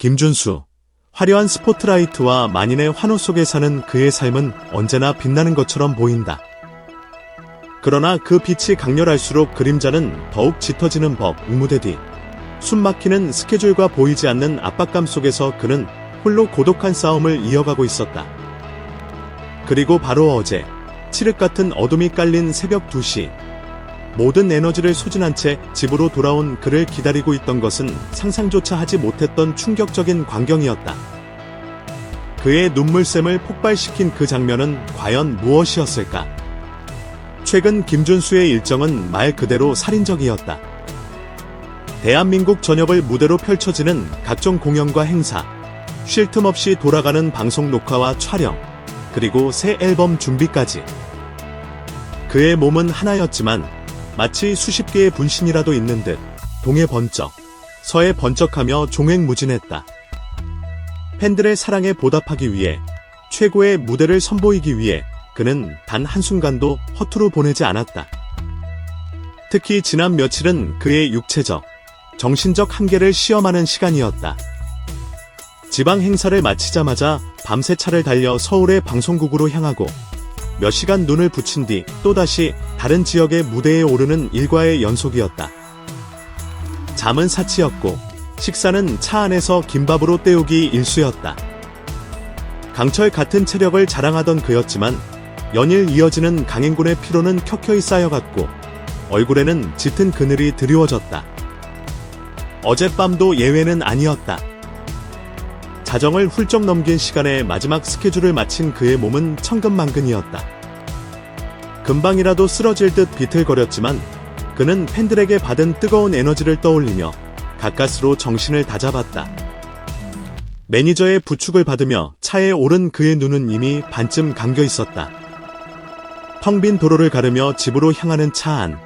김준수. 화려한 스포트라이트와 만인의 환호 속에 사는 그의 삶은 언제나 빛나는 것처럼 보인다. 그러나 그 빛이 강렬할수록 그림자는 더욱 짙어지는 법. 의무대 뒤 숨막히는 스케줄과 보이지 않는 압박감 속에서 그는 홀로 고독한 싸움을 이어가고 있었다. 그리고 바로 어제, 칠흑 같은 어둠이 깔린 새벽 2시, 모든 에너지를 소진한 채 집으로 돌아온 그를 기다리고 있던 것은 상상조차 하지 못했던 충격적인 광경이었다. 그의 눈물샘을 폭발시킨 그 장면은 과연 무엇이었을까? 최근 김준수의 일정은 말 그대로 살인적이었다. 대한민국 전역을 무대로 펼쳐지는 각종 공연과 행사, 쉴 틈 없이 돌아가는 방송 녹화와 촬영, 그리고 새 앨범 준비까지. 그의 몸은 하나였지만 마치 수십 개의 분신이라도 있는 듯 동해 번쩍, 서해 번쩍하며 종횡무진했다. 팬들의 사랑에 보답하기 위해, 최고의 무대를 선보이기 위해 그는 단 한순간도 허투루 보내지 않았다. 특히 지난 며칠은 그의 육체적, 정신적 한계를 시험하는 시간이었다. 지방 행사를 마치자마자 밤새 차를 달려 서울의 방송국으로 향하고 몇 시간 눈을 붙인 뒤 또다시 다른 지역의 무대에 오르는 일과의 연속이었다. 잠은 사치였고 식사는 차 안에서 김밥으로 때우기 일쑤였다. 강철 같은 체력을 자랑하던 그였지만 연일 이어지는 강행군의 피로는 켜켜이 쌓여갔고 얼굴에는 짙은 그늘이 드리워졌다. 어젯밤도 예외는 아니었다. 자정을 훌쩍 넘긴 시간에 마지막 스케줄을 마친 그의 몸은 천근만근이었다. 금방이라도 쓰러질 듯 비틀거렸지만 그는 팬들에게 받은 뜨거운 에너지를 떠올리며 가까스로 정신을 다잡았다. 매니저의 부축을 받으며 차에 오른 그의 눈은 이미 반쯤 감겨 있었다. 텅 빈 도로를 가르며 집으로 향하는 차 안,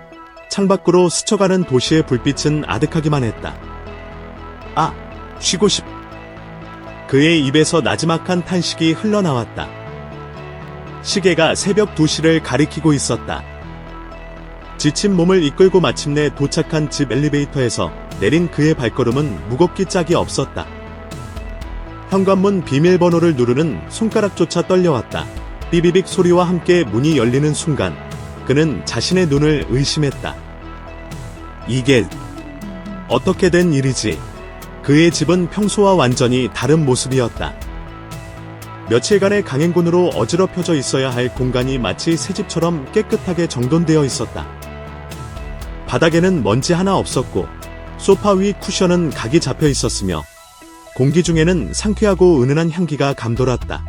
창밖으로 스쳐가는 도시의 불빛은 아득하기만 했다. 아, 쉬고 싶. 그의 입에서 나지막한 탄식이 흘러나왔다. 시계가 새벽 2시를 가리키고 있었다. 지친 몸을 이끌고 마침내 도착한 집 엘리베이터에서 내린 그의 발걸음은 무겁기 짝이 없었다. 현관문 비밀번호를 누르는 손가락조차 떨려왔다. 삐비빅 소리와 함께 문이 열리는 순간 그는 자신의 눈을 의심했다. 이게 어떻게 된 일이지? 그의 집은 평소와 완전히 다른 모습이었다. 며칠간의 강행군으로 어지럽혀져 있어야 할 공간이 마치 새 집처럼 깨끗하게 정돈되어 있었다. 바닥에는 먼지 하나 없었고 소파 위 쿠션은 각이 잡혀 있었으며 공기 중에는 상쾌하고 은은한 향기가 감돌았다.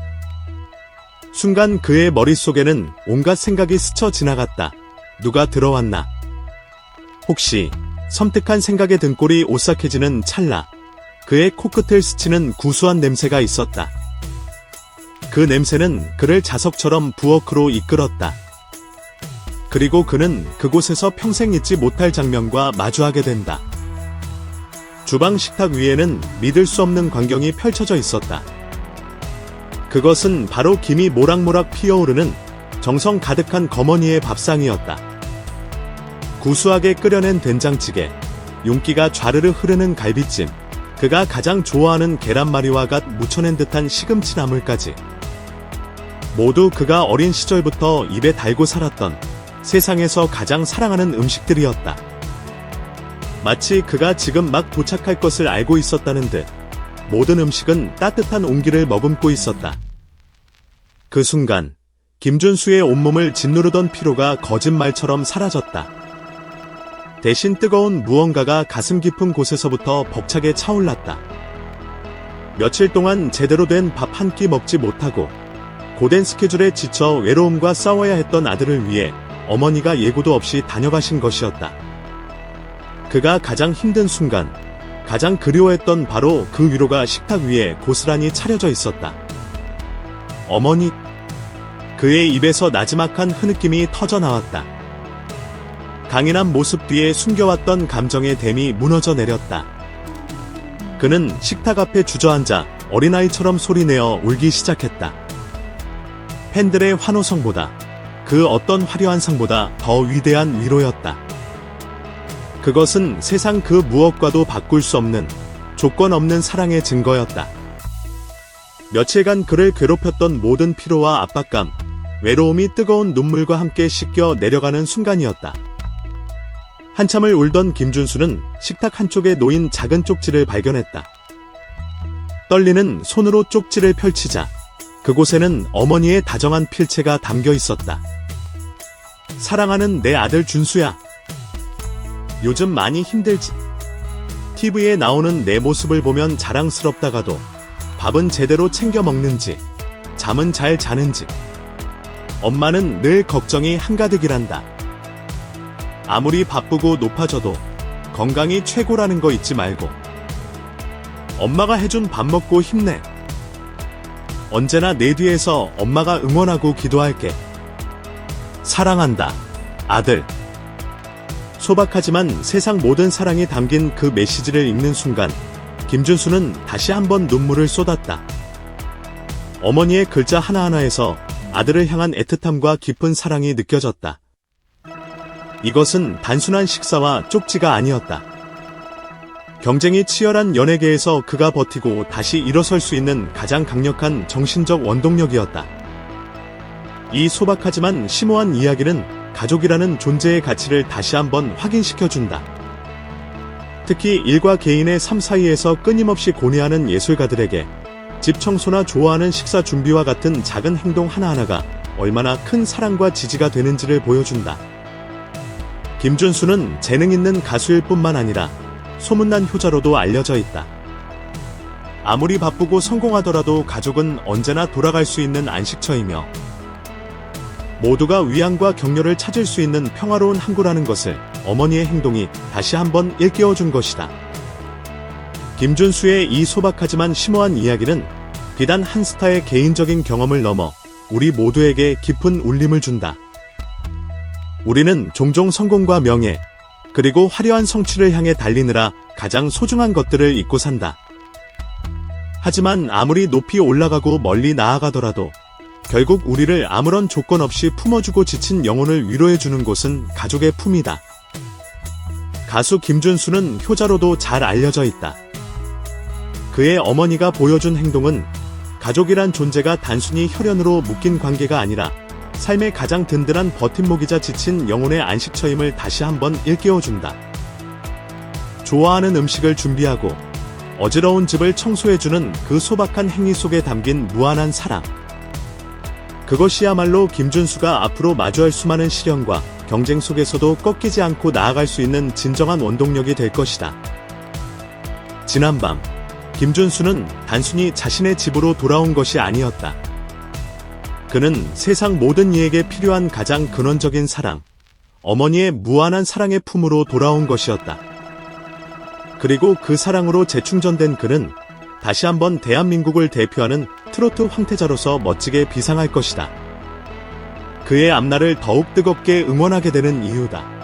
순간 그의 머릿속에는 온갖 생각이 스쳐 지나갔다. 누가 들어왔나? 혹시 섬뜩한 생각의 등골이 오싹해지는 찰나 그의 코끝을 스치는 구수한 냄새가 있었다. 그 냄새는 그를 자석처럼 부엌으로 이끌었다. 그리고 그는 그곳에서 평생 잊지 못할 장면과 마주하게 된다. 주방 식탁 위에는 믿을 수 없는 광경이 펼쳐져 있었다. 그것은 바로 김이 모락모락 피어오르는 정성 가득한 거머니의 밥상이었다. 구수하게 끓여낸 된장찌개, 윤기가 좌르르 흐르는 갈비찜, 그가 가장 좋아하는 계란말이와 갓 무쳐낸 듯한 시금치 나물까지. 모두 그가 어린 시절부터 입에 달고 살았던 세상에서 가장 사랑하는 음식들이었다. 마치 그가 지금 막 도착할 것을 알고 있었다는 듯 모든 음식은 따뜻한 온기를 머금고 있었다. 그 순간 김준수의 온몸을 짓누르던 피로가 거짓말처럼 사라졌다. 대신 뜨거운 무언가가 가슴 깊은 곳에서부터 벅차게 차올랐다. 며칠 동안 제대로 된 밥 한 끼 먹지 못하고 고된 스케줄에 지쳐 외로움과 싸워야 했던 아들을 위해 어머니가 예고도 없이 다녀가신 것이었다. 그가 가장 힘든 순간, 가장 그리워했던 바로 그 위로가 식탁 위에 고스란히 차려져 있었다. 어머니. 그의 입에서 나지막한 흐느낌이 터져나왔다. 강인한 모습 뒤에 숨겨왔던 감정의 댐이 무너져 내렸다. 그는 식탁 앞에 주저앉아 어린아이처럼 소리내어 울기 시작했다. 팬들의 환호성보다, 그 어떤 화려한 상보다 더 위대한 위로였다. 그것은 세상 그 무엇과도 바꿀 수 없는 조건 없는 사랑의 증거였다. 며칠간 그를 괴롭혔던 모든 피로와 압박감, 외로움이 뜨거운 눈물과 함께 씻겨 내려가는 순간이었다. 한참을 울던 김준수는 식탁 한쪽에 놓인 작은 쪽지를 발견했다. 떨리는 손으로 쪽지를 펼치자 그곳에는 어머니의 다정한 필체가 담겨 있었다. 사랑하는 내 아들 준수야. 요즘 많이 힘들지? TV에 나오는 내 모습을 보면 자랑스럽다가도 밥은 제대로 챙겨 먹는지, 잠은 잘 자는지. 엄마는 늘 걱정이 한가득이란다. 아무리 바쁘고 높아져도 건강이 최고라는 거 잊지 말고. 엄마가 해준 밥 먹고 힘내. 언제나 내 뒤에서 엄마가 응원하고 기도할게. 사랑한다, 아들. 소박하지만 세상 모든 사랑이 담긴 그 메시지를 읽는 순간 김준수는 다시 한번 눈물을 쏟았다. 어머니의 글자 하나하나에서 아들을 향한 애틋함과 깊은 사랑이 느껴졌다. 이것은 단순한 식사와 쪽지가 아니었다. 경쟁이 치열한 연예계에서 그가 버티고 다시 일어설 수 있는 가장 강력한 정신적 원동력이었다. 이 소박하지만 심오한 이야기는 가족이라는 존재의 가치를 다시 한번 확인시켜준다. 특히 일과 개인의 삶 사이에서 끊임없이 고뇌하는 예술가들에게 집 청소나 좋아하는 식사 준비와 같은 작은 행동 하나하나가 얼마나 큰 사랑과 지지가 되는지를 보여준다. 김준수는 재능 있는 가수일 뿐만 아니라 소문난 효자로도 알려져 있다. 아무리 바쁘고 성공하더라도 가족은 언제나 돌아갈 수 있는 안식처이며 모두가 위안과 격려를 찾을 수 있는 평화로운 항구라는 것을 어머니의 행동이 다시 한번 일깨워준 것이다. 김준수의 이 소박하지만 심오한 이야기는 비단 한 스타의 개인적인 경험을 넘어 우리 모두에게 깊은 울림을 준다. 우리는 종종 성공과 명예, 그리고 화려한 성취를 향해 달리느라 가장 소중한 것들을 잊고 산다. 하지만 아무리 높이 올라가고 멀리 나아가더라도 결국 우리를 아무런 조건 없이 품어주고 지친 영혼을 위로해주는 곳은 가족의 품이다. 가수 김준수는 효자로도 잘 알려져 있다. 그의 어머니가 보여준 행동은 가족이란 존재가 단순히 혈연으로 묶인 관계가 아니라 삶의 가장 든든한 버팀목이자 지친 영혼의 안식처임을 다시 한번 일깨워준다. 좋아하는 음식을 준비하고 어지러운 집을 청소해주는 그 소박한 행위 속에 담긴 무한한 사랑. 그것이야말로 김준수가 앞으로 마주할 수많은 시련과 경쟁 속에서도 꺾이지 않고 나아갈 수 있는 진정한 원동력이 될 것이다. 지난밤, 김준수는 단순히 자신의 집으로 돌아온 것이 아니었다. 그는 세상 모든 이에게 필요한 가장 근원적인 사랑, 어머니의 무한한 사랑의 품으로 돌아온 것이었다. 그리고 그 사랑으로 재충전된 그는 다시 한번 대한민국을 대표하는 트로트 황태자로서 멋지게 비상할 것이다. 그의 앞날을 더욱 뜨겁게 응원하게 되는 이유다.